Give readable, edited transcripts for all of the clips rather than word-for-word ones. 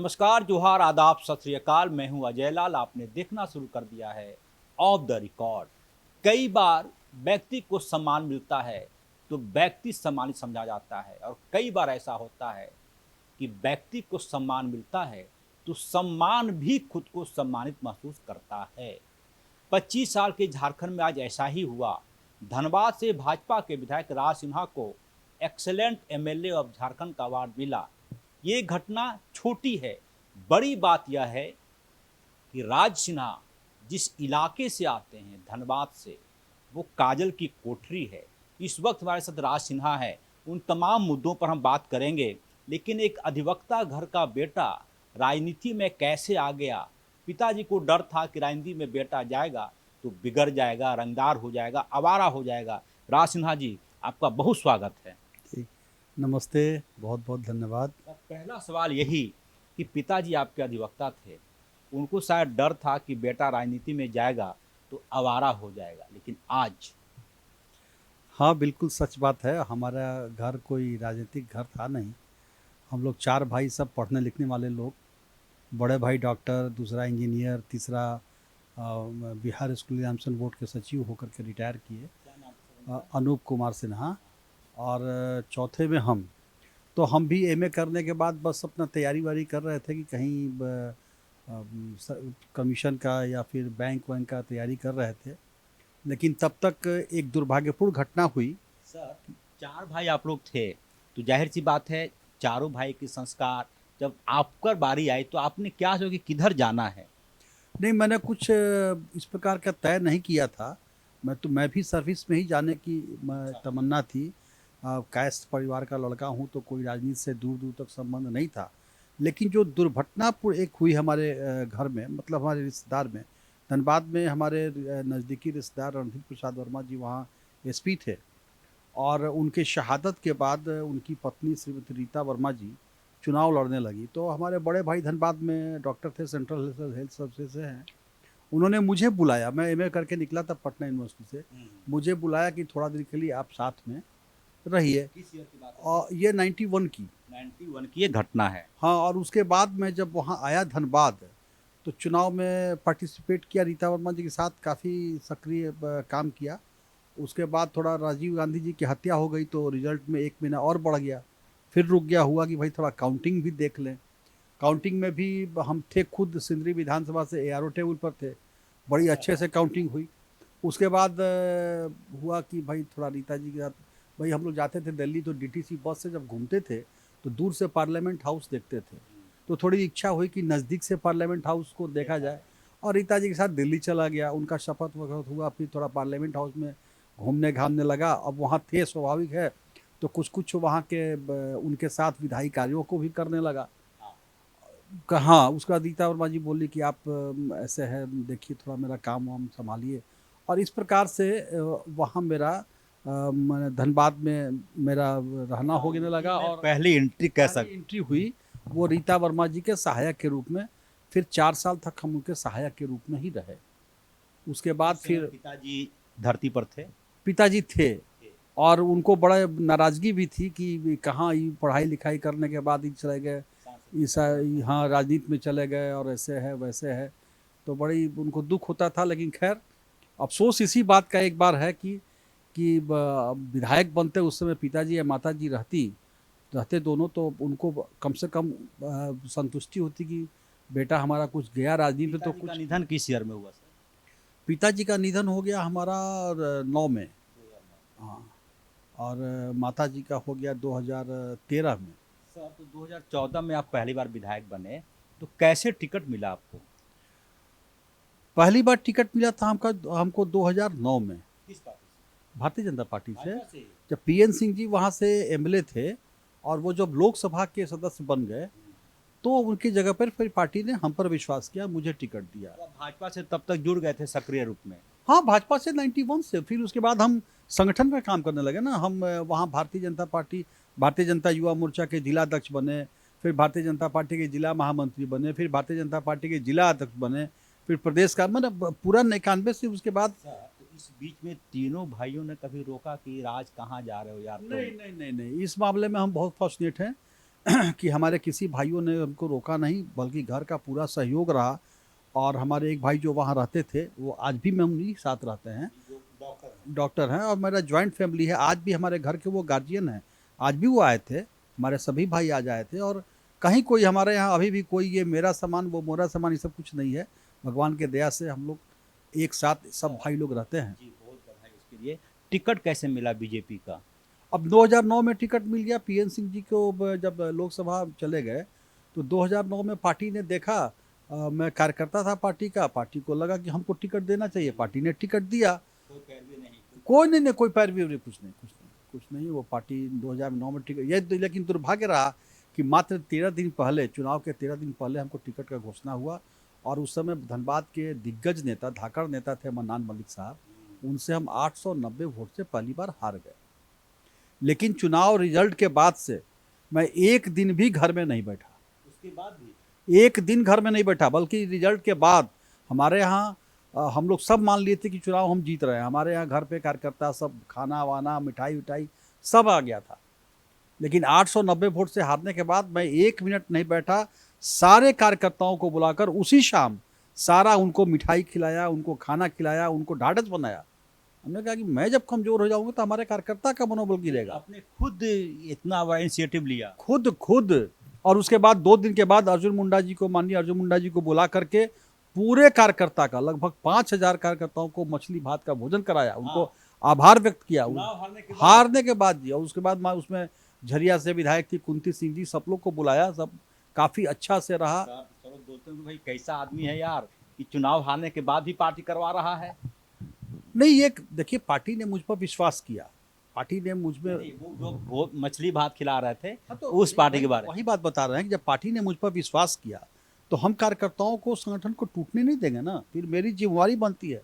नमस्कार, जोहार, आदाब, सत श्री अकाल। मैं हूं अजय लाल। आपने देखना शुरू कर दिया है ऑफ द रिकॉर्ड। कई बार व्यक्ति को सम्मान मिलता है तो व्यक्ति सम्मानित समझा जाता है, और कई बार ऐसा होता है कि व्यक्ति को सम्मान मिलता है तो सम्मान भी खुद को सम्मानित महसूस करता है। 25 साल के झारखंड में आज ऐसा ही हुआ। धनबाद से भाजपा के विधायक राज सिन्हा को एक्सेलेंट एमएलए ऑफ झारखंड का अवार्ड मिला। ये घटना छोटी है, बड़ी बात यह है कि राज सिन्हा जिस इलाके से आते हैं, धनबाद से, वो काजल की कोठरी है। इस वक्त हमारे साथ राज सिन्हा है। उन तमाम मुद्दों पर हम बात करेंगे, लेकिन एक अधिवक्ता घर का बेटा राजनीति में कैसे आ गया? पिताजी को डर था कि राजनीति में बेटा जाएगा तो बिगड़ जाएगा, रंगदार हो जाएगा, आवारा हो जाएगा। राज सिन्हा जी, आपका बहुत स्वागत है। ठीक, नमस्ते, बहुत बहुत धन्यवाद। पहला सवाल यही कि पिताजी आपके अधिवक्ता थे, उनको शायद डर था कि बेटा राजनीति में जाएगा तो आवारा हो जाएगा, लेकिन आज हाँ, बिल्कुल सच बात है। हमारा घर कोई राजनीतिक घर था नहीं। हम लोग 4 भाई, सब पढ़ने लिखने वाले लोग। बड़े भाई डॉक्टर, दूसरा इंजीनियर, तीसरा बिहार स्कूल एग्जामिनेशन बोर्ड के सचिव होकर के रिटायर किए, अनूप कुमार सिन्हा। और चौथे में हम। तो हम भी एमए करने के बाद बस अपना तैयारी वारी कर रहे थे कि कहीं कमीशन का या फिर बैंक वैंक का तैयारी कर रहे थे। लेकिन तब तक एक दुर्भाग्यपूर्ण घटना हुई। सर, 4 भाई आप लोग थे तो जाहिर सी बात है, चारों भाई के संस्कार, जब आपकर बारी आई तो आपने क्या सोचा कि किधर जाना है? नहीं, मैंने कुछ इस प्रकार का तय नहीं किया था। मैं भी सर्विस में ही जाने की तमन्ना थी। कायस्थ परिवार का लड़का हूँ, तो कोई राजनीति से दूर दूर तक संबंध नहीं था। लेकिन जो दुर्घटना एक हुई हमारे घर में, मतलब हमारे रिश्तेदार में, धनबाद में हमारे नज़दीकी रिश्तेदार रणधीर प्रसाद वर्मा जी वहाँ एसपी थे। और उनके शहादत के बाद उनकी पत्नी श्रीमती रीता वर्मा जी चुनाव लड़ने लगी। तो हमारे बड़े भाई धनबाद में डॉक्टर थे, सेंट्रल हेल्थ सर्विसेज से हैं। उन्होंने मुझे बुलाया, मैं एमए करके निकला था पटना यूनिवर्सिटी से। मुझे बुलाया कि थोड़ा देर के लिए आप साथ में रहिए। किस ईयर की बात है? और ये 91 की 91 की ये घटना है। हाँ। और उसके बाद मैं जब वहाँ आया धनबाद, तो चुनाव में पार्टिसिपेट किया रीता वर्मा जी के साथ, काफ़ी सक्रिय काम किया। उसके बाद थोड़ा राजीव गांधी जी की हत्या हो गई तो रिजल्ट में 1 महीना और बढ़ गया। फिर रुक गया, हुआ कि भाई थोड़ा काउंटिंग भी देख लें। काउंटिंग में भी हम थे, खुद सिंदरी विधानसभा से एआरओ टेबल पर थे, बड़ी अच्छे से काउंटिंग हुई। उसके बाद हुआ कि भाई थोड़ा रीता जी के साथ, भाई हम लोग जाते थे दिल्ली तो डीटीसी बस से जब घूमते थे तो दूर से पार्लियामेंट हाउस देखते थे। तो थोड़ी इच्छा हुई कि नज़दीक से पार्लियामेंट हाउस को देखा जाए, और रीता जी के साथ दिल्ली चला गया। उनका शपथ वगैरह हुआ, फिर थोड़ा पार्लियामेंट हाउस में घूमने घामने लगा। अब वहाँ थे, स्वाभाविक है, तो कुछ कुछ वहाँ के उनके साथ विधायी कार्यों को भी करने लगा। हाँ, उसका रीता वर्मा जी बोली कि आप ऐसे है, देखिए थोड़ा मेरा काम वाम संभालिए। और इस प्रकार से वहाँ मेरा मैंने धनबाद में मेरा रहना हो गया लगा। और पहली एंट्री कह सकते। एंट्री हुई वो रीता वर्मा जी के सहायक के रूप में। फिर 4 साल तक हम उनके सहायक के रूप में ही रहे। उसके बाद फिर पिताजी धरती पर थे। पिताजी थे, और उनको बड़ा नाराज़गी भी थी कि कहाँ ये पढ़ाई लिखाई करने के बाद ही चले गए, ईसा यहाँ राजनीति में चले गए, और ऐसे है वैसे है। तो बड़ी उनको दुख होता था। लेकिन खैर, अफसोस इसी बात का एक बार है कि विधायक बनते उस समय पिताजी या माताजी रहते दोनों, तो उनको कम से कम संतुष्टि होती कि बेटा हमारा कुछ गया राजनीति में। तो कुछ निधन किस ईयर में हुआ सर? पिताजी का निधन हो गया हमारा 9 में। हाँ, और माता जी का हो गया 2013 में। सर, तो 2014 में आप पहली बार विधायक बने, तो कैसे टिकट मिला आपको? पहली बार टिकट मिला था हमको 2009 में, किस पार्टी से? भारतीय जनता पार्टी से। भाजपा से? जब पीएन सिंह जी वहाँ से एमएलए थे, और वो जब लोकसभा के सदस्य बन गए, तो उनकी जगह पर फिर पार्टी ने हम पर विश्वास किया, मुझे टिकट दिया। तो आप भाजपा से तब तक जुड़ गए थे सक्रिय रूप में? हाँ, भाजपा से 91 से। फिर उसके बाद हम संगठन में काम करने लगे ना। हम वहाँ भारतीय जनता युवा मोर्चा के जिला अध्यक्ष बने, फिर भारतीय जनता पार्टी के जिला महामंत्री बने, फिर भारतीय जनता पार्टी के जिला अध्यक्ष बने, फिर प्रदेश का, मतलब पूरा 91 से। उसके बाद तो इस बीच में तीनों भाइयों ने कभी रोका कि राज कहाँ जा रहे हो यार तुम? नहीं, इस मामले में हम बहुत फॉर्चुनेट हैं। कि हमारे किसी भाइयों ने हमको रोका नहीं, बल्कि घर का पूरा सहयोग रहा। और हमारे एक भाई जो वहाँ रहते थे, वो आज भी मैं उन्हीं के साथ रहते हैं, डॉक्टर हैं। और मेरा जॉइंट फैमिली है, आज भी हमारे घर के वो गार्जियन हैं, आज भी वो आए थे, हमारे सभी भाई आज आए थे। और कहीं कोई हमारे यहाँ अभी भी कोई ये मेरा सामान वो मोरा सामान ये सब कुछ नहीं है। भगवान के दया से हम लोग एक साथ सब भाई लोग रहते हैं। जी, बहुत बधाई उसके लिए। टिकट कैसे मिला बीजेपी का? अब 2009 में टिकट मिल गया पीएन सिंह जी को। जब लोकसभा चले गए तो 2009 में पार्टी ने देखा, मैं कार्यकर्ता था पार्टी का, पार्टी को लगा कि हमको टिकट देना चाहिए, पार्टी ने टिकट दिया। कोई पैरवी नहीं? कोई नहीं, कोई पैरवी वैरवी कुछ नहीं। वो पार्टी 2009 में टिकट ये लेकिन दुर्भाग्य रहा कि मात्र 13 दिन पहले, चुनाव के 13 दिन पहले हमको टिकट का घोषणा हुआ। और उस समय धनबाद के दिग्गज नेता, धाकड़ नेता थे मन्नान मलिक साहब, उनसे हम 890 वोट से पहली बार हार गए। लेकिन चुनाव रिजल्ट के बाद से मैं एक दिन भी घर में नहीं बैठा, उसके बाद भी एक दिन घर में नहीं बैठा, बल्कि रिजल्ट के बाद हमारे यहाँ हम लोग सब मान लिए थे कि चुनाव हम जीत रहे हैं। हमारे यहाँ घर पे कार्यकर्ता सब खाना वाना मिठाई विठाई सब आ गया था। लेकिन 890 वोट से हारने के बाद मैं एक मिनट नहीं बैठा, सारे कार्यकर्ताओं को बुलाकर उसी शाम सारा उनको मिठाई खिलाया, उनको खाना खिलाया, उनको ढाढ़स बनाया। हमने कहा कि मैं जब कमज़ोर हो जाऊंगा तो हमारे कार्यकर्ता का मनोबल गिरेगा। आपने खुद इतना बड़ा इनिशिएटिव लिया? खुद। और उसके बाद 2 दिन के बाद अर्जुन मुंडा जी को, माननीय अर्जुन मुंडा जी को बुला करके पूरे कार्यकर्ता का, लगभग 5000 कार्यकर्ताओं को मछली भात का भोजन कराया, उनको आभार व्यक्त किया हारने के बाद जी। और उसके बाद मैं उसमें झरिया से विधायक थी कुंती सिंह जी, सब लोग को बुलाया, सब काफ़ी अच्छा से रहा। बोलते हैं कि भाई कैसा आदमी है यार कि चुनाव हारने के बाद भी पार्टी करवा रहा है। नहीं, ये देखिए, पार्टी ने मुझ पर विश्वास किया, पार्टी ने मुझ में वो मछली भात खिला रहे थे, तो उस पार्टी के बारे में वही बात बता रहे हैं कि जब पार्टी ने मुझ पर विश्वास किया तो हम कार्यकर्ताओं को, संगठन को टूटने नहीं देंगे ना। फिर मेरी जिम्मेवारी बनती है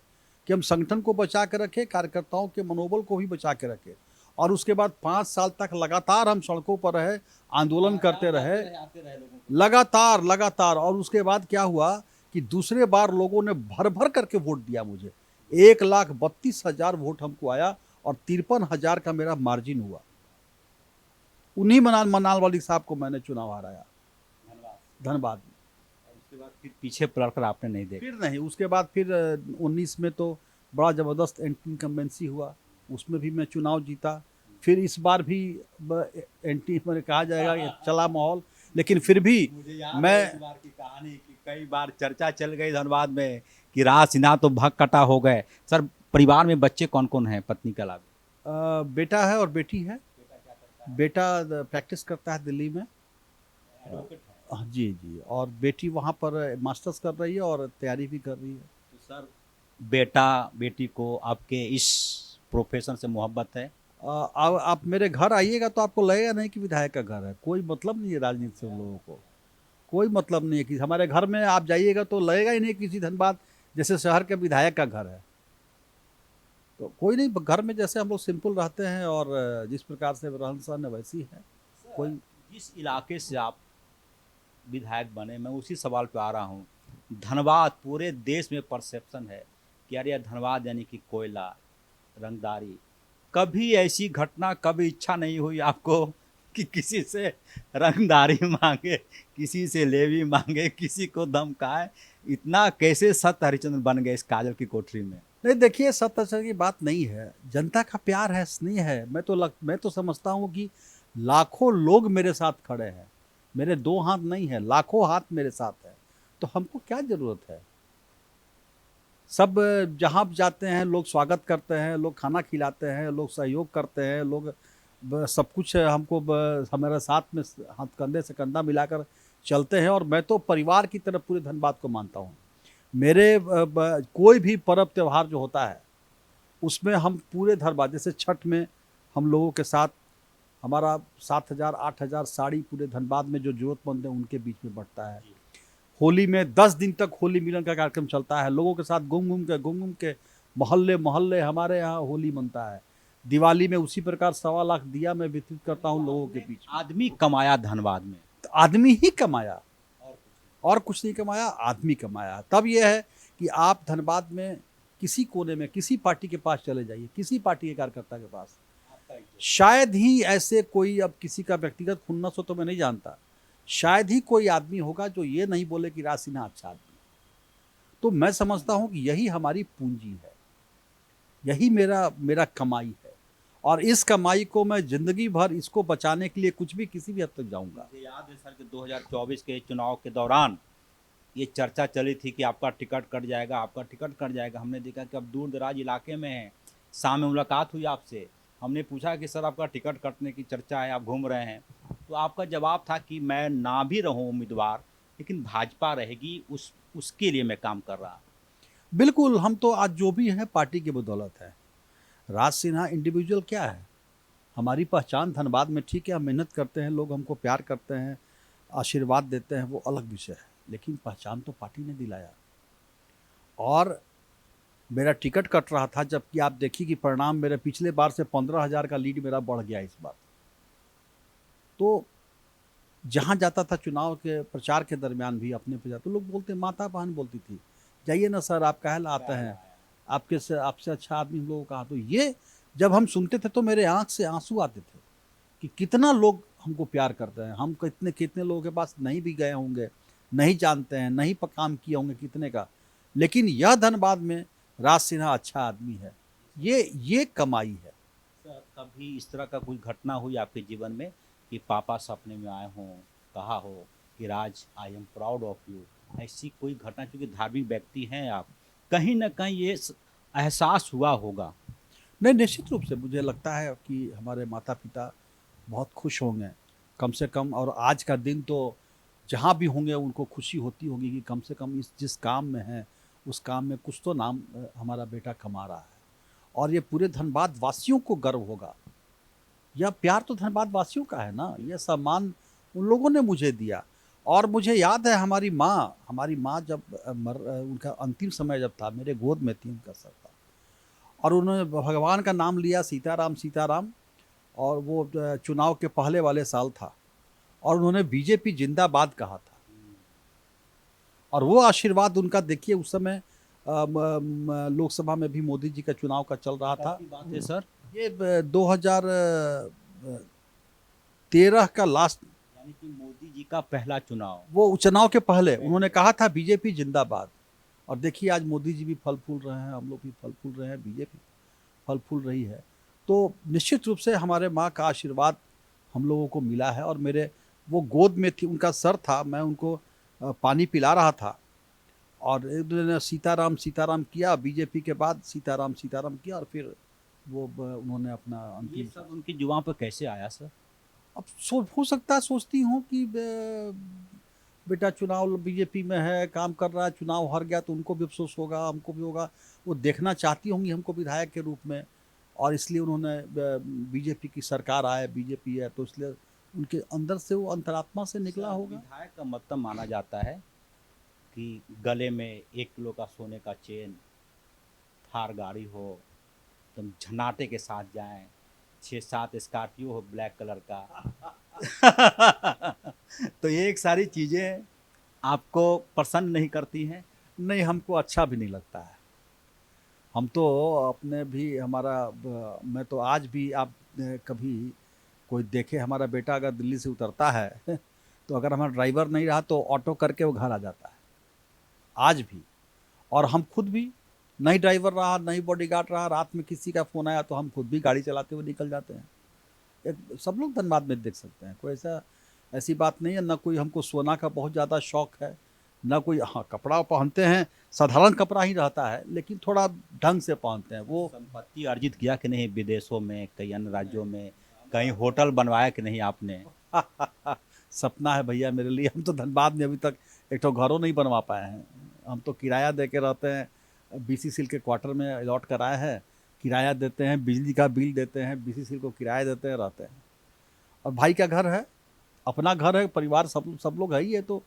कि हम संगठन को बचा के रखें, कार्यकर्ताओं के मनोबल को भी बचा के रखें। और उसके बाद 5 साल तक लगातार हम सड़कों पर रहे, आंदोलन करते रहे, लगातार। और उसके बाद क्या हुआ कि दूसरे बार लोगों ने भर भर करके वोट दिया मुझे। 1,32,000 वोट हमको आया और 53,000 का मेरा मार्जिन हुआ। उन्हीं मनाल वाली साहब को मैंने चुनाव हराया धनबाद में। उसके बाद फिर पीछे पलटकर आपने नहीं देखा? फिर नहीं, उसके बाद फिर 19 में तो बड़ा ज़बरदस्त एंटी इनकम्बेंसी हुआ, उसमें भी मैं चुनाव जीता। फिर इस बार भी एंटी मैंने कहा जाएगा कि चला माहौल, लेकिन फिर भी मैं इस बार की कहानी कि कई बार चर्चा चल गई धनबाद में कि राज सिन्हा तो भग कटा हो गए। सर, परिवार में बच्चे कौन कौन हैं पत्नी के अलावा? बेटा है और बेटी है। बेटा प्रैक्टिस करता है दिल्ली में, जी। और बेटी वहाँ पर मास्टर्स कर रही है और तैयारी भी कर रही है। तो सर, बेटा बेटी को आपके इस प्रोफेशन से मोहब्बत है? आप मेरे घर आइएगा तो आपको लगेगा नहीं कि विधायक का घर है। कोई मतलब नहीं है राजनीति से उन लोगों को, कोई मतलब नहीं है कि हमारे घर में आप जाइएगा तो लगेगा ही नहीं किसी धनबाद जैसे शहर के विधायक का घर है। तो कोई नहीं, घर में जैसे हम लोग सिंपल रहते हैं और जिस प्रकार से रहन सहन है वैसी है। कोई जिस इलाके से आप विधायक बने, मैं उसी सवाल पे आ रहा हूँ। धनबाद, पूरे देश में परसेप्शन है कि यार यह धनबाद यानी कि कोयला, रंगदारी। कभी ऐसी घटना, कभी इच्छा नहीं हुई आपको कि किसी से रंगदारी मांगे, किसी से लेवी मांगे, किसी को धमकाए? इतना कैसे सत्य हरिचंद्र बन गए इस काजल की कोठरी में? नहीं, देखिए, सत्य की बात नहीं है, जनता का प्यार है, स्नेह है। मैं तो समझता हूँ कि लाखों लोग मेरे साथ खड़े हैं, मेरे 2 हाथ नहीं है, लाखों हाथ मेरे साथ है। तो हमको क्या जरूरत है? सब जहाँ जाते हैं लोग स्वागत करते हैं, लोग खाना खिलाते हैं, लोग सहयोग करते हैं, लोग सब कुछ हमको हमारे साथ में हाथ कंधे से कंधा मिलाकर चलते हैं। और मैं तो परिवार की तरफ पूरे धनबाद को मानता हूँ। मेरे कोई भी पर्व त्यौहार जो होता है उसमें हम पूरे धनबाद, जैसे छठ में हम लोगों के साथ हमारा 7,000 8,000 साड़ी पूरे धनबाद में जो जरूरतमंद है उनके बीच में बंटता है। होली में 10 दिन तक होली मिलन का कार्यक्रम चलता है, लोगों के साथ घूम घूम के मोहल्ले हमारे यहाँ होली मनता है। दिवाली में उसी प्रकार 1.25 लाख दिया मैं वितरित करता हूँ लोगों के बीच। आदमी कमाया धनबाद में, तो आदमी ही कमाया और कुछ नहीं कमाया, आदमी कमाया। तब यह है कि आप धनबाद में किसी कोने में किसी पार्टी के पास चले जाइए, किसी पार्टी के कार्यकर्ता के पास, शायद ही ऐसे कोई, अब किसी का व्यक्तिगत खुन्नस हो तो मैं नहीं जानता, शायद ही कोई आदमी होगा जो ये नहीं बोले कि राज सिन्हा अच्छा आदमी है। तो मैं समझता हूं कि यही हमारी पूंजी है, यही मेरा मेरा कमाई है, और इस कमाई को मैं जिंदगी भर इसको बचाने के लिए कुछ भी किसी भी हद तक जाऊंगा। मुझे याद है सर कि 2024 के चुनाव के दौरान ये चर्चा चली थी कि आपका टिकट कट जाएगा, आपका टिकट कट जाएगा। हमने देखा कि अब दूर दराज इलाके में हैं, शाम में मुलाकात हुई आपसे, हमने पूछा कि सर आपका टिकट कटने की चर्चा है, आप घूम रहे हैं, तो आपका जवाब था कि मैं ना भी रहूं उम्मीदवार, लेकिन भाजपा रहेगी, उसके लिए मैं काम कर रहा। बिल्कुल, हम तो आज जो भी हैं पार्टी की बदौलत है। राज सिन्हा इंडिविजुअल क्या है, हमारी पहचान धनबाद में ठीक है, हम मेहनत करते हैं, लोग हमको प्यार करते हैं, आशीर्वाद देते हैं, वो अलग विषय है, लेकिन पहचान तो पार्टी ने दिलाया। और मेरा टिकट कट रहा था, जबकि आप देखिए कि परिणाम मेरे पिछले बार से 15,000 का लीड मेरा बढ़ गया इस बार। तो जहाँ जाता था चुनाव के प्रचार के दरमियान भी अपने पे जाते, लोग बोलते, माता बहन बोलती थी, जाइए ना सर, आप काहे ला आते हैं, आपसे अच्छा आदमी हम लोगों का। तो ये जब हम सुनते थे तो मेरे आंख से आंसू आते थे कि कितना लोग हमको प्यार करते हैं। हम कितने कितने लोगों के पास नहीं भी गए होंगे, नहीं जानते हैं, नहीं काम किए होंगे कितने का, लेकिन यह धनबाद में राज सिन्हा अच्छा आदमी है, ये कमाई है। सर कभी इस तरह का कोई घटना हुई आपके जीवन में कि पापा सपने में आए हों, कहा हो कि Raj I am proud of you, ऐसी कोई घटना? क्योंकि धार्मिक व्यक्ति हैं आप, कहीं ना कहीं ये एहसास हुआ होगा। नहीं, निश्चित रूप से मुझे लगता है कि हमारे माता पिता बहुत खुश होंगे, कम से कम। और आज का दिन तो जहाँ भी होंगे उनको खुशी होती होगी कि कम से कम इस जिस काम में है उस काम में कुछ तो नाम हमारा बेटा कमा रहा है। और ये पूरे धनबाद वासियों को गर्व होगा। यह प्यार तो धनबाद वासियों का है ना, यह सम्मान उन लोगों ने मुझे दिया। और मुझे याद है हमारी माँ जब उनका अंतिम समय जब था, मेरे गोद में थी, उनका सर था, और उन्होंने भगवान का नाम लिया, सीताराम सीताराम। और वो चुनाव के पहले वाले साल था, और उन्होंने बीजेपी जिंदाबाद कहा था। और वो आशीर्वाद उनका देखिए, उस समय लोकसभा में भी मोदी जी का चुनाव का चल रहा था। बात है सर, ये 2013 का लास्ट, यानी कि मोदी जी का पहला चुनाव। वो चुनाव के पहले उन्होंने कहा था बीजेपी जिंदाबाद। और देखिए आज मोदी जी भी फल फूल रहे हैं, हम लोग भी फल फूल रहे हैं, बीजेपी फल फूल रही है। तो निश्चित रूप से हमारे माँ का आशीर्वाद हम लोगों को मिला है। और मेरे वो गोद में थी, उनका सर था, मैं उनको पानी पिला रहा था, और उन्होंने सीताराम सीताराम किया, बीजेपी के बाद सीताराम सीताराम किया, और फिर वो उन्होंने अपना ये अंतिम। सब उनकी जुबान पर कैसे आया सर? अब हो सकता है, सोचती हूँ कि बेटा चुनाव बीजेपी में है, काम कर रहा है, चुनाव हार गया तो उनको भी अफसोस होगा, हमको भी होगा। वो देखना चाहती होंगी हमको विधायक के रूप में, और इसलिए उन्होंने बीजेपी की सरकार आए, बीजेपी है, तो इसलिए उनके अंदर से वो अंतरात्मा से निकला होगा। विधायक का मतलब माना जाता है कि गले में 1 किलो का सोने का चेन, थार गाड़ी हो, तुम झनाटे के साथ जाएं, 6-7 स्कॉर्पियो हो ब्लैक कलर का। तो ये एक सारी चीज़ें आपको पसंद नहीं करती हैं? नहीं, हमको अच्छा भी नहीं लगता है। हम तो अपने भी मैं तो आज भी, आप कभी कोई देखे हमारा बेटा अगर दिल्ली से उतरता है तो अगर हमारा ड्राइवर नहीं रहा तो ऑटो करके वो घर आ जाता है, आज भी। और हम खुद भी, नहीं ड्राइवर रहा, नहीं बॉडीगार्ड रहा, रात में किसी का फ़ोन आया तो हम खुद भी गाड़ी चलाते हुए निकल जाते हैं। एक सब लोग धनबाद में देख सकते हैं, कोई ऐसी बात नहीं है। ना कोई हमको सोना का बहुत ज़्यादा शौक है, ना कोई। हाँ, कपड़ा पहनते हैं, साधारण कपड़ा ही रहता है, लेकिन थोड़ा ढंग से पहनते हैं। वो संपत्ति अर्जित किया कि नहीं विदेशों में, कई अन्य राज्यों में, कहीं होटल बनवाया कि नहीं आपने? सपना है भैया मेरे लिए। हम तो धनबाद में अभी तक एक तो घरों नहीं बनवा पाए हैं। हम तो किराया दे के रहते हैं, बीसी सिल के क्वार्टर में अलॉट कराया है, किराया देते हैं, बिजली का बिल देते हैं, बीसी सिल को किराया देते हैं, रहते हैं। और भाई का घर है, अपना घर है, परिवार सब लोग है ही है, तो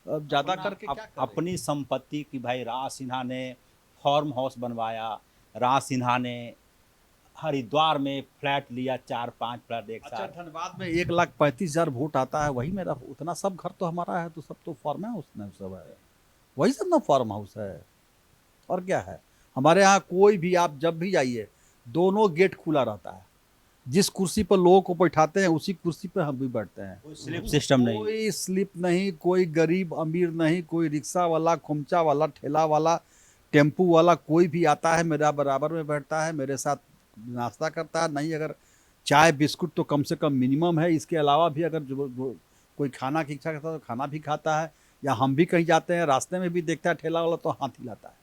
ज़्यादा करके क्या करें? अपनी संपत्ति की भाई राज सिन्हा ने फार्म हाउस बनवाया, राज सिन्हा ने हरिद्वार में फ्लैट लिया, 4-5 फ्लैट एक अच्छा, साथ। धनबाद में 1,35,000 वोट आता है, वही मेरा उतना सब घर तो हमारा है, तो सब तो फार्म हाउस में सब है, वही सब ना फार्म हाउस है। और क्या है, हमारे यहाँ कोई भी, आप जब भी जाइए दोनों गेट खुला रहता है, जिस कुर्सी पर लोगों को बैठाते हैं उसी कुर्सी पर हम भी बैठते हैं। कोई स्लिप सिस्टम नहीं। कोई स्लिप नहीं, कोई गरीब अमीर नहीं, कोई रिक्शा वाला, खोमचा वाला, ठेला वाला, टेम्पू वाला, कोई भी आता है मेरा बराबर में बैठता है, मेरे साथ नाश्ता करता है। नहीं अगर चाय बिस्कुट तो कम से कम मिनिमम है, इसके अलावा भी अगर कोई खाना की इच्छा करता है तो खाना भी खाता है। या हम भी कहीं जाते हैं रास्ते में भी देखता है ठेला वाला तो हाथ हिलाता है,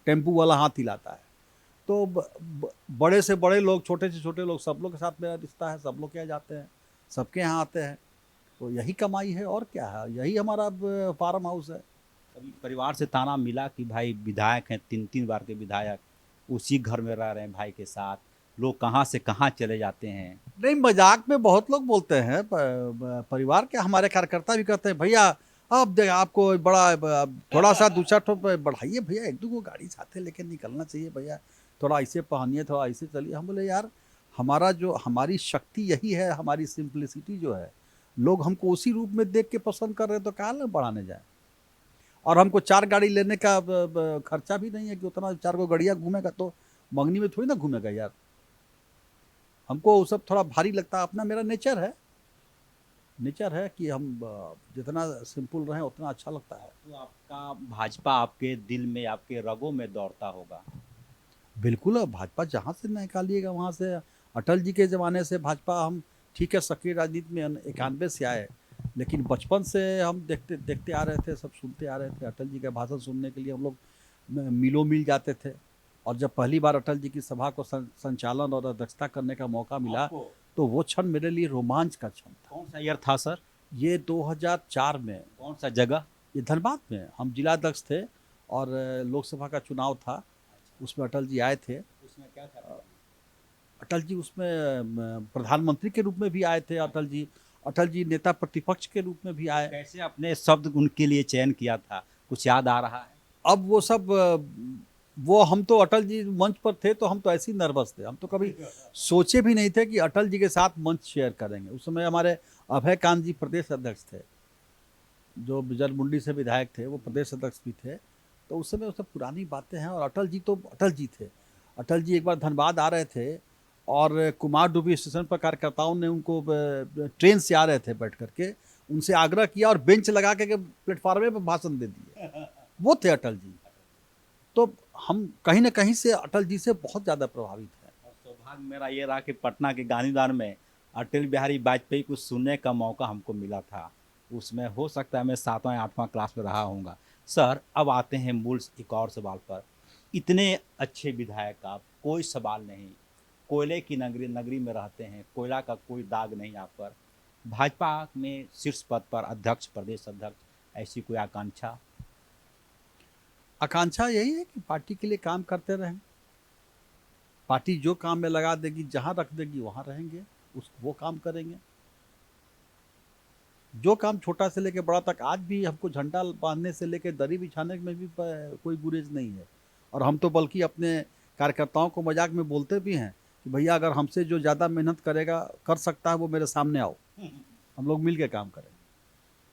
टेम्पू वाला हाथ हिलाता है। तो बड़े से बड़े लोग, छोटे से छोटे लोग, सब लोग के साथ मेरा रिश्ता है, सब लोग क्या जाते हैं, सबके यहाँ आते हैं। तो यही कमाई है और क्या है, यही हमारा फार्म हाउस है। कभी परिवार से ताना मिला कि भाई विधायक हैं, 3 बार के विधायक, उसी घर में रह रहे हैं भाई के साथ, लोग कहाँ से कहाँ चले जाते हैं? नहीं, मजाक में बहुत लोग बोलते हैं, परिवार के हमारे कार्यकर्ता भी कहते हैं भैया अब देख आपको बड़ा थोड़ा सा 2-4 बढ़ाइए भैया, 1-2 गाड़ी साथ लेके निकलना चाहिए भैया, थोड़ा ऐसे पहनिए, थोड़ा ऐसे चलिए। हम बोले यार हमारी शक्ति यही है, हमारी सिंप्लिसिटी जो है, लोग हमको उसी रूप में देख के पसंद कर रहे हैं तो काहे ना बढ़ाने जाए। और हमको 4 गाड़ी लेने का खर्चा भी नहीं है कि उतना 4 गो गाड़ियाँ घूमेगा तो मंगनी में थोड़ी ना घूमेगा यार। हमको वो सब थोड़ा भारी लगता है। अपना मेरा नेचर है कि हम जितना सिंपल रहें उतना अच्छा लगता है। तो आपका भाजपा आपके दिल में, आपके रगों में दौड़ता होगा। बिल्कुल, अब भाजपा जहाँ से निकालिएगा वहाँ से, अटल जी के ज़माने से भाजपा, हम ठीक है सक्रिय राजनीति में 91 से आए, लेकिन बचपन से हम देखते देखते आ रहे थे, सब सुनते आ रहे थे। अटल जी का भाषण सुनने के लिए हम लोग मिलों मिल जाते थे। और जब पहली बार अटल जी की सभा को संचालन और अध्यक्षता करने का मौका मिला तो वो क्षण मेरे लिए रोमांच का क्षण था। कौन सा ईयर था सर? ये 2004 में। कौन सा जगह? ये धनबाद में, हम जिला अध्यक्ष थे और लोकसभा का चुनाव था, उसमें अटल जी आए थे। उसमें क्या था? अटल जी उसमें प्रधानमंत्री के रूप में भी आए थे। अटल जी नेता प्रतिपक्ष के रूप में भी आए। कैसे अपने शब्द उनके लिए चयन किया था, कुछ याद आ रहा है? अब वो सब वो हम तो अटल जी मंच पर थे तो हम तो ऐसे ही नर्वस थे, हम तो कभी सोचे भी नहीं थे कि अटल जी के साथ मंच शेयर करेंगे। उस समय हमारे अभय कांत जी प्रदेश अध्यक्ष थे, जो जलमुंडी से विधायक थे, वो प्रदेश अध्यक्ष भी थे। तो उस समय वो सब पुरानी बातें हैं। और अटल जी तो अटल जी थे। अटल जी एक बार धनबाद आ रहे थे और कुमार डुबी स्टेशन पर कार्यकर्ताओं ने उनको ट्रेन से आ रहे थे बैठ करके, उनसे आग्रह किया और बेंच लगा के प्लेटफार्म पर भाषण दे दिए। वो थे अटल जी। तो हम कहीं ना कहीं से अटल जी से बहुत ज़्यादा प्रभावित हैं। और सौभाग्य मेरा ये रहा कि पटना के गांधी मैदान में अटल बिहारी वाजपेयी को सुनने का मौका हमको मिला था। उसमें हो सकता है मैं 7वां या 8वां क्लास में रहा हूँगा। सर अब आते हैं मूल एक और सवाल पर। इतने अच्छे विधायक आप, कोई सवाल नहीं, कोयले की नगरी में रहते हैं, कोयला का कोई दाग नहीं आप पर। भाजपा में शीर्ष पद पर अध्यक्ष, प्रदेश अध्यक्ष, ऐसी कोई आकांक्षा? आकांक्षा यही है कि पार्टी के लिए काम करते रहें। पार्टी जो काम में लगा देगी, जहां रख देगी वहां रहेंगे, वो काम करेंगे। जो काम छोटा से लेकर बड़ा तक, आज भी हमको झंडा बांधने से लेकर दरी बिछाने में भी कोई गुरेज नहीं है। और हम तो बल्कि अपने कार्यकर्ताओं को मजाक में बोलते भी हैं कि भैया अगर हमसे जो ज़्यादा मेहनत कर सकता है वो मेरे सामने आओ, हम लोग मिल के काम करें।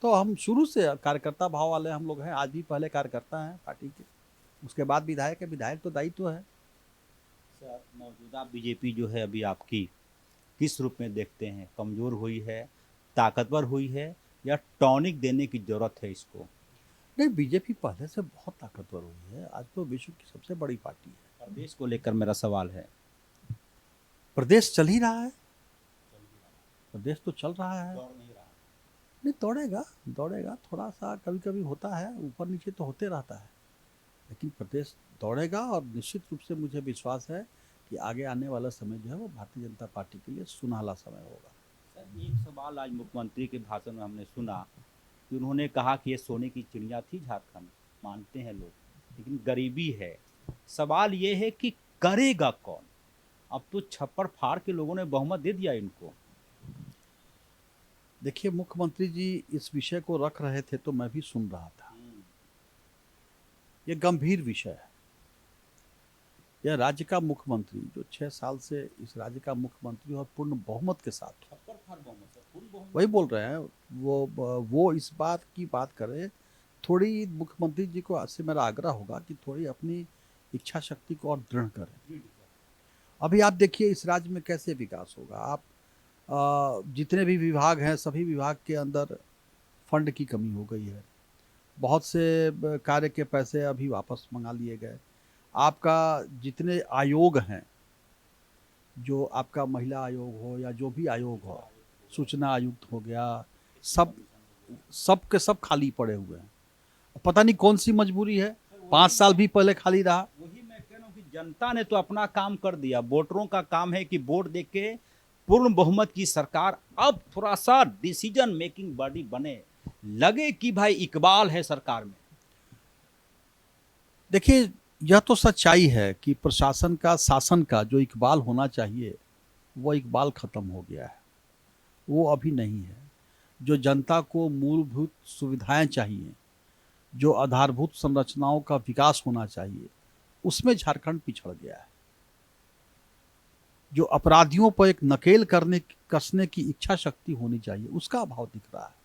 तो हम शुरू से कार्यकर्ता भाव वाले हम लोग हैं, आज भी पहले कार्यकर्ता हैं पार्टी के, उसके बाद विधायक है। विधायक तो दायित्व है। सर मौजूदा बीजेपी जो है अभी आपकी, किस रूप में देखते हैं? कमज़ोर हुई है, ताकतवर हुई है, या टॉनिक देने की ज़रूरत है इसको? नहीं, बीजेपी पहले से बहुत ताकतवर हुई है, आज तो विश्व की सबसे बड़ी पार्टी है। प्रदेश को लेकर मेरा सवाल है। प्रदेश चल ही रहा है, प्रदेश तो चल रहा है। दौड़ नहीं रहा। नहीं, दौड़ेगा, थोड़ा सा कभी कभी होता है, ऊपर नीचे तो होते रहता है, लेकिन प्रदेश दौड़ेगा। और निश्चित रूप से मुझे विश्वास है कि आगे आने वाला समय जो है वो भारतीय जनता पार्टी के लिए सुनहला समय होगा। सर एक सवाल आज मुख्यमंत्री के भाषण में हमने सुना कि उन्होंने कहा कि ये सोने की चिड़िया थी झारखंड, मानते हैं लोग, लेकिन गरीबी है। सवाल ये है कि करेगा कौन? अब तो छप्पड़ फाड़ के लोगों ने बहुमत दे दिया इनको। देखिए, मुख्यमंत्री जी इस विषय को रख रहे थे तो मैं भी सुन रहा था। ये गंभीर विषय है। यह राज्य का मुख्यमंत्री जो 6 साल से इस राज्य का मुख्यमंत्री और पूर्ण बहुमत के साथ, वही बोल रहे हैं, वो इस बात की बात करें। थोड़ी मुख्यमंत्री जी को आज से मेरा आग्रह होगा कि थोड़ी अपनी इच्छा शक्ति को और दृढ़ करें। अभी आप देखिए इस राज्य में कैसे विकास होगा। आप जितने भी विभाग हैं सभी विभाग के अंदर फंड की कमी हो गई है। बहुत से कार्य के पैसे अभी वापस मंगा लिए गए। आपका जितने आयोग हैं, जो आपका महिला आयोग हो या जो भी आयोग हो, सूचना आयुक्त हो गया, सब सब के सब खाली पड़े हुए हैं। पता नहीं कौन सी मजबूरी है, 5 साल भी पहले खाली रहा। वही मैं कह रहा हूँ कि जनता ने तो अपना काम कर दिया। वोटरों का काम है कि वोट दे के पूर्ण बहुमत की सरकार अब थोड़ा सा डिसीजन मेकिंग बॉडी बने, लगे कि भाई इकबाल है सरकार में। देखिए, यह तो सच्चाई है कि प्रशासन का, शासन का जो इकबाल होना चाहिए वो इकबाल खत्म हो गया है, वो अभी नहीं है। जो जनता को मूलभूत सुविधाएं चाहिए, जो आधारभूत संरचनाओं का विकास होना चाहिए, उसमें झारखंड पिछड़ गया है। जो अपराधियों पर एक नकेल करने कसने की इच्छा शक्ति होनी चाहिए, उसका अभाव दिख रहा है।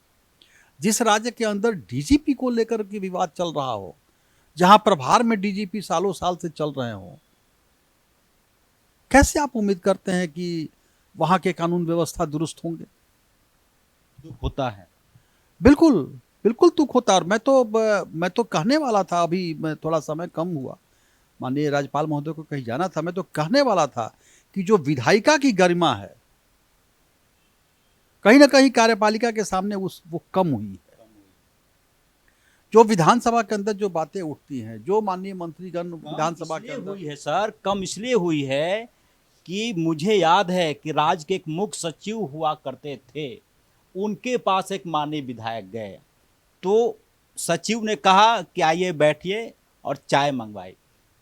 जिस राज्य के अंदर डीजीपी को लेकर के विवाद चल रहा हो, जहां प्रभार में डीजीपी सालों साल से चल रहे हो, कैसे आप उम्मीद करते हैं कि वहां के कानून व्यवस्था दुरुस्त होंगे? दुख होता है। बिल्कुल, बिल्कुल दुख होता है। और मैं तो कहने वाला था, अभी मैं थोड़ा समय कम हुआ, माननीय राज्यपाल महोदय को कहीं जाना था, मैं तो कहने वाला था कि जो विधायिका की गरिमा है, कहीं ना कहीं कार्यपालिका के सामने वो कम हुई है। जो विधानसभा के अंदर जो बातें उठती हैं, जो माननीय मंत्रीगण विधानसभा के अंदर, हुई है सर, कम इसलिए हुई है कि मुझे याद है कि राज्य के एक मुख्य सचिव हुआ करते थे, उनके पास एक माननीय विधायक गए, तो सचिव ने कहा कि आइए बैठिए और चाय मंगवाई।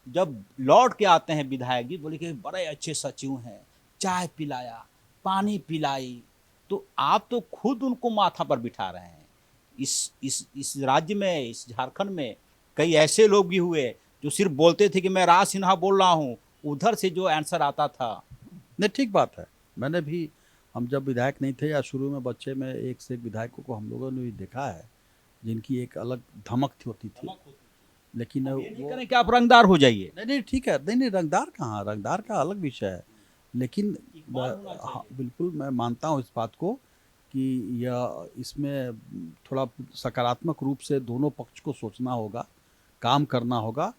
जब लौट के आते हैं विधायक जी, बोले कि बड़े अच्छे सचिव हैं, चाय पिलाया, पानी पिलाई। तो आप तो खुद उनको माथा पर बिठा रहे हैं। इस राज्य में, इस झारखंड में कई ऐसे लोग भी हुए जो सिर्फ बोलते थे कि मैं राज सिन्हा बोल रहा हूँ, उधर से जो आंसर आता था। नहीं, ठीक बात है। मैंने भी, हम जब विधायक नहीं थे या शुरू में बच्चे में, एक से एक विधायकों को हम लोगों ने भी देखा है जिनकी एक अलग धमक होती थी। लेकिन ये नहीं वो, करें कि आप रंगदार हो जाइए। नहीं नहीं ठीक है, नहीं नहीं, रंगदार कहाँ, रंगदार का अलग विषय है। लेकिन इकबाल होना चाहिए। हाँ, बिल्कुल मैं मानता हूँ इस बात को कि यह इसमें थोड़ा सकारात्मक रूप से दोनों पक्ष को सोचना होगा, काम करना होगा।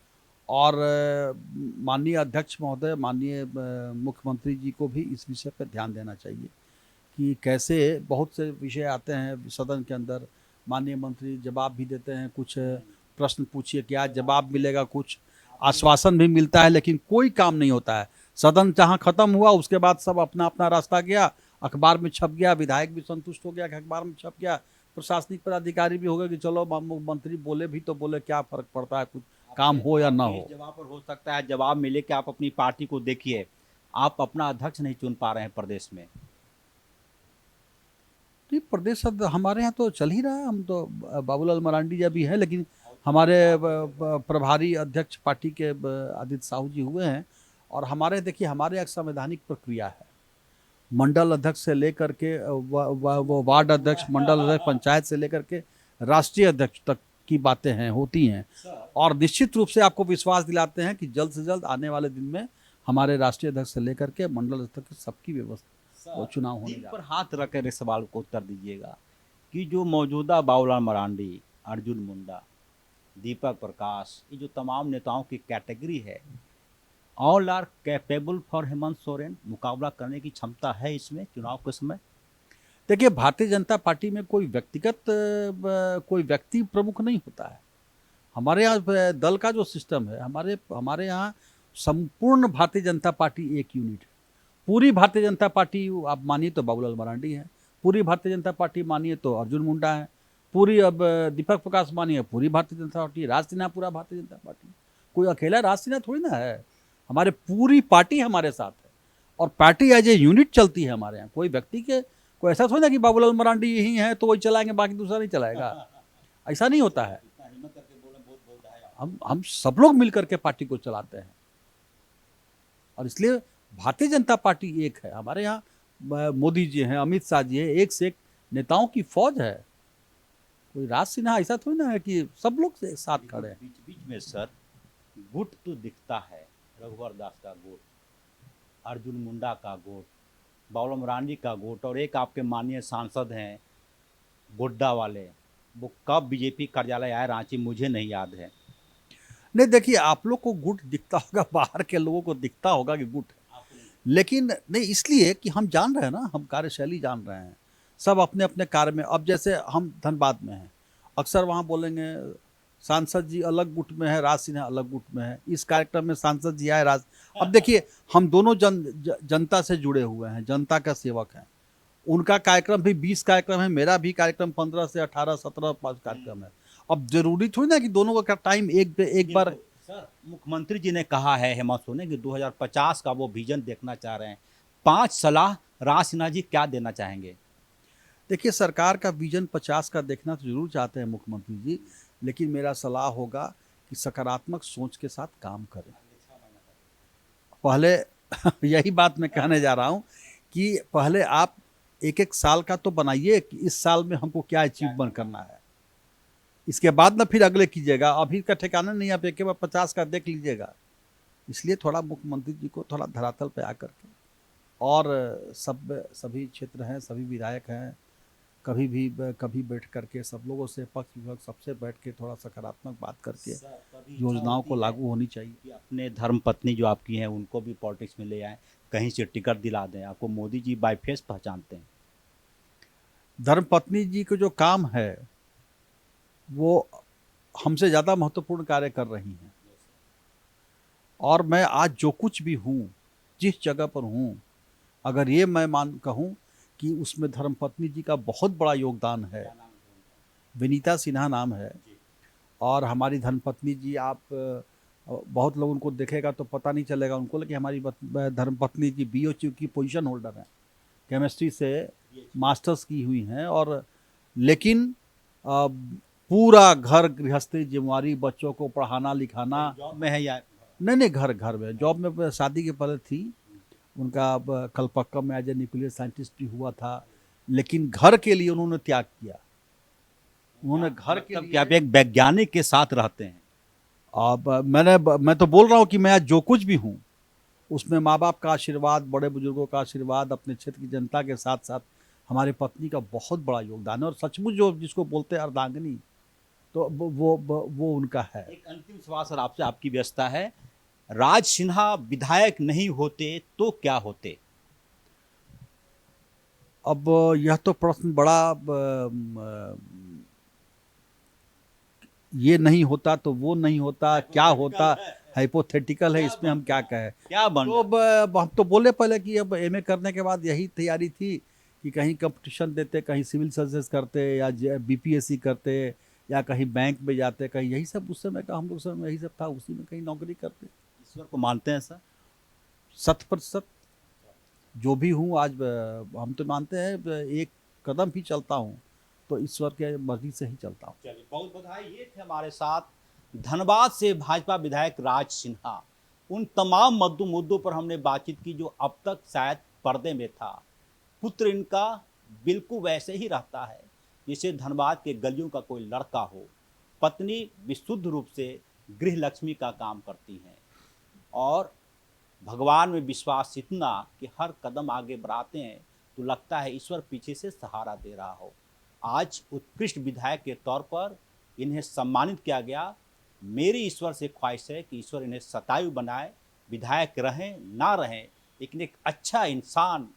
और माननीय अध्यक्ष महोदय, माननीय मुख्यमंत्री जी को भी इस विषय पर ध्यान देना चाहिए कि कैसे बहुत से विषय आते हैं सदन के अंदर, माननीय मंत्री जवाब भी देते हैं, कुछ प्रश्न पूछिए क्या जवाब मिलेगा, कुछ आश्वासन भी मिलता है, लेकिन कोई काम नहीं होता है। सदन जहाँ खत्म हुआ उसके बाद सब अपना अपना रास्ता गया, अखबार में छप गया, विधायक भी संतुष्ट हो गया कि अखबार में छप गया, प्रशासनिक पदाधिकारी भी हो गए कि चलो मंत्री बोले भी तो बोले, क्या फर्क पड़ता है, कुछ काम हो या ना हो। जवाब पर हो सकता है जवाब मिले कि आप अपनी पार्टी को देखिए, आप अपना अध्यक्ष नहीं चुन पा रहे हैं प्रदेश में। नहीं, प्रदेश हमारे यहाँ तो चल ही रहा है। हम तो बाबूलाल मरांडी जी भी हैं, लेकिन हमारे प्रभारी अध्यक्ष पार्टी के आदित्य साहू जी हुए हैं। और हमारे देखिए, हमारे एक संवैधानिक प्रक्रिया है, मंडल अध्यक्ष से लेकर के वो वार्ड अध्यक्ष, मंडल अध्यक्ष, पंचायत से लेकर के राष्ट्रीय अध्यक्ष तक की बातें हैं, होती हैं। और निश्चित रूप से आपको विश्वास दिलाते हैं कि जल्द से जल्द आने वाले दिन में हमारे राष्ट्रीय अध्यक्ष से लेकर के मंडल अध्यक्ष तक सबकी व्यवस्था, वो चुनाव होने दिल जा पर रहा है। हाथ रख कर इस सवाल को उत्तर दीजिएगा कि जो मौजूदा बाबूलाल मरांडी, अर्जुन मुंडा, दीपक प्रकाश, ये जो तमाम नेताओं की कैटेगरी है, all are capable for Hemant Soren, मुकाबला करने की क्षमता है इसमें चुनाव के समय? देखिए, भारतीय जनता पार्टी में कोई व्यक्तिगत कोई व्यक्ति प्रमुख नहीं होता है। हमारे यहाँ दल का जो सिस्टम है, हमारे हमारे यहाँ संपूर्ण भारतीय जनता पार्टी एक यूनिट है। पूरी भारतीय जनता पार्टी आप मानिए तो बाबूलाल मरांडी है, पूरी भारतीय जनता पार्टी मानिए तो अर्जुन मुंडा है, पूरी अब दीपक प्रकाश मानिए पूरी भारतीय जनता पार्टी, राज सिन्हा पूरा भारतीय जनता पार्टी। कोई अकेला राज सिन्हा थोड़ी ना है, हमारे पूरी पार्टी हमारे साथ है। और पार्टी एज ए यूनिट चलती है हमारे यहाँ। कोई व्यक्ति के, कोई ऐसा थोड़ी ना कि बाबूलाल मरांडी यही है तो वही चलाएंगे, बाकी दूसरा नहीं चलाएगा, ऐसा नहीं होता है। हम सब लोग मिलकर के पार्टी को चलाते हैं। और इसलिए भारतीय जनता पार्टी एक है। हमारे यहाँ मोदी जी हैं, अमित शाह जी हैं, एक से एक नेताओं की फौज है। कोई राज सिन्हा ऐसा थोड़ी ना है कि सब लोग से साथ खड़े हैं। बीच बीच में सर गुट तो दिखता है, रघुवर दास का गुट, अर्जुन मुंडा का गोट, बाबूलाल मरांडी का गोट, और एक आपके माननीय सांसद हैं गोड्डा वाले, वो कब बीजेपी कार्यालय आए रांची मुझे नहीं याद है। नहीं देखिए, आप लोग को गुट दिखता होगा, बाहर के लोगों को दिखता होगा कि गुट है, लेकिन नहीं, इसलिए कि हम जान रहे हैं ना, हम कार्यशैली जान रहे हैं, सब अपने अपने कार्य में। अब जैसे हम धनबाद में हैं, अक्सर वहाँ बोलेंगे सांसद जी अलग गुट में है, राज सिन्हा अलग गुट में है, इस कार्यक्रम में सांसद जी आए राज। अब देखिए, हम दोनों जनता से जुड़े हुए हैं, जनता का सेवक हैं। उनका कार्यक्रम भी 20 कार्यक्रम है, मेरा भी कार्यक्रम 15 से 18 17 5 कार्यक्रम है। अब जरूरी थोड़ी ना कि दोनों का टाइम एक बार। सर, मुख्यमंत्री जी ने कहा है हेमंत सोरेन कि 2050 का वो विजन देखना चाह रहे हैं। 5 सलाह राज सिन्हा जी क्या देना चाहेंगे? देखिए, सरकार का विजन 50 का देखना तो जरूर चाहते हैं मुख्यमंत्री जी, लेकिन मेरा सलाह होगा कि सकारात्मक सोच के साथ काम करें। पहले यही बात मैं कहने जा रहा हूँ कि पहले आप एक साल का तो बनाइए कि इस साल में हमको क्या अचीवमेंट करना है, इसके बाद ना फिर अगले कीजिएगा। अभी का ठिकाना नहीं, आप एक बार 50 का देख लीजिएगा। इसलिए थोड़ा मुख्यमंत्री जी को थोड़ा धरातल पे आकर के, और सभी क्षेत्र हैं, सभी विधायक हैं, कभी बैठ करके सब लोगों से, पक्ष विपक्ष सबसे बैठ के थोड़ा सकारात्मक बात करके योजनाओं को लागू होनी चाहिए। कि अपने धर्म पत्नी जो आपकी हैं उनको भी पॉलिटिक्स में ले आए, कहीं से टिकट दिला दें। आपको मोदी जी बाय फेस पहचानते हैं। धर्मपत्नी जी को जो काम है वो हमसे ज़्यादा महत्वपूर्ण कार्य कर रही हैं, और मैं आज जो कुछ भी हूँ, जिस जगह पर हूँ, अगर ये मैं कहूँ कि उसमें धर्मपत्नी जी का बहुत बड़ा योगदान है। विनीता सिन्हा नाम है, और हमारी धर्मपत्नी जी, आप बहुत लोग उनको देखेगा तो पता नहीं चलेगा उनको, लेकिन हमारी धर्मपत्नी जी BOQ की पोजीशन होल्डर हैं, केमिस्ट्री से मास्टर्स की हुई हैं। और लेकिन पूरा घर गृहस्थी जिम्मेवारी, बच्चों को पढ़ाना लिखाना। जॉब में है या नहीं, घर में, जॉब में शादी के पहले थी उनका, कलपक्का में एज ए न्यूक्लियर साइंटिस्ट भी हुआ था, लेकिन घर के लिए उन्होंने त्याग किया। उन्होंने घर के लिए, आप एक वैज्ञानिक के साथ रहते हैं। अब मैं तो बोल रहा हूँ कि मैं आज जो कुछ भी हूँ उसमें माँ बाप का आशीर्वाद, बड़े बुजुर्गों का आशीर्वाद, अपने क्षेत्र की जनता के साथ साथ हमारे पत्नी का बहुत बड़ा योगदान है। और सचमुच जो जिसको बोलते हैं अर्धांगिनी, तो वो उनका है। एक अंतिम सवाल सर आपसे, आपकी व्यवस्था है, राज सिन्हा विधायक नहीं होते तो क्या होते? अब यह तो प्रश्न बड़ा, ये नहीं होता तो वो नहीं होता, क्या होता, हाइपोथेटिकल है, इसमें हम क्या कहें। क्या बन तो अब हम तो बोले पहले कि अब MA करने के बाद यही तैयारी थी कि कहीं कंपटीशन देते, कहीं सिविल सर्विसेज करते, या BPSC करते, या कहीं बैंक में जाते, कहीं यही सब उस समय का हम लोग समय यही सब था, उसी में कहीं नौकरी करते। ईश्वर को मानते हैं सर? 100% जो भी हूँ आज, हम तो मानते हैं एक कदम भी चलता हूँ तो ईश्वर के मर्जी से ही चलता हूँ। चलिए, बहुत बधाई। ये थे हमारे साथ धनबाद से भाजपा विधायक राज सिन्हा। उन तमाम मुद्दों पर हमने बातचीत की जो अब तक शायद पर्दे में था। पुत्र इनका बिल्कुल वैसे ही रहता है जैसे धनबाद के गलियों का कोई लड़का हो। पत्नी विशुद्ध रूप से गृह लक्ष्मी का काम करती हैं, और भगवान में विश्वास इतना कि हर कदम आगे बढ़ाते हैं तो लगता है ईश्वर पीछे से सहारा दे रहा हो। आज उत्कृष्ट विधायक के तौर पर इन्हें सम्मानित किया गया। मेरी ईश्वर से ख्वाहिश है कि ईश्वर इन्हें सतायु बनाए, विधायक रहें ना रहें, लेकिन एक अच्छा इंसान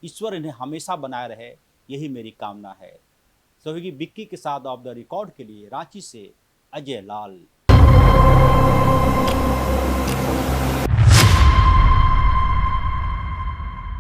ईश्वर इन्हें हमेशा बनाए रहे, यही मेरी कामना है। सहयोगी बिक्की के साथ ऑफ द रिकॉर्ड के लिए रांची से अजय लाल।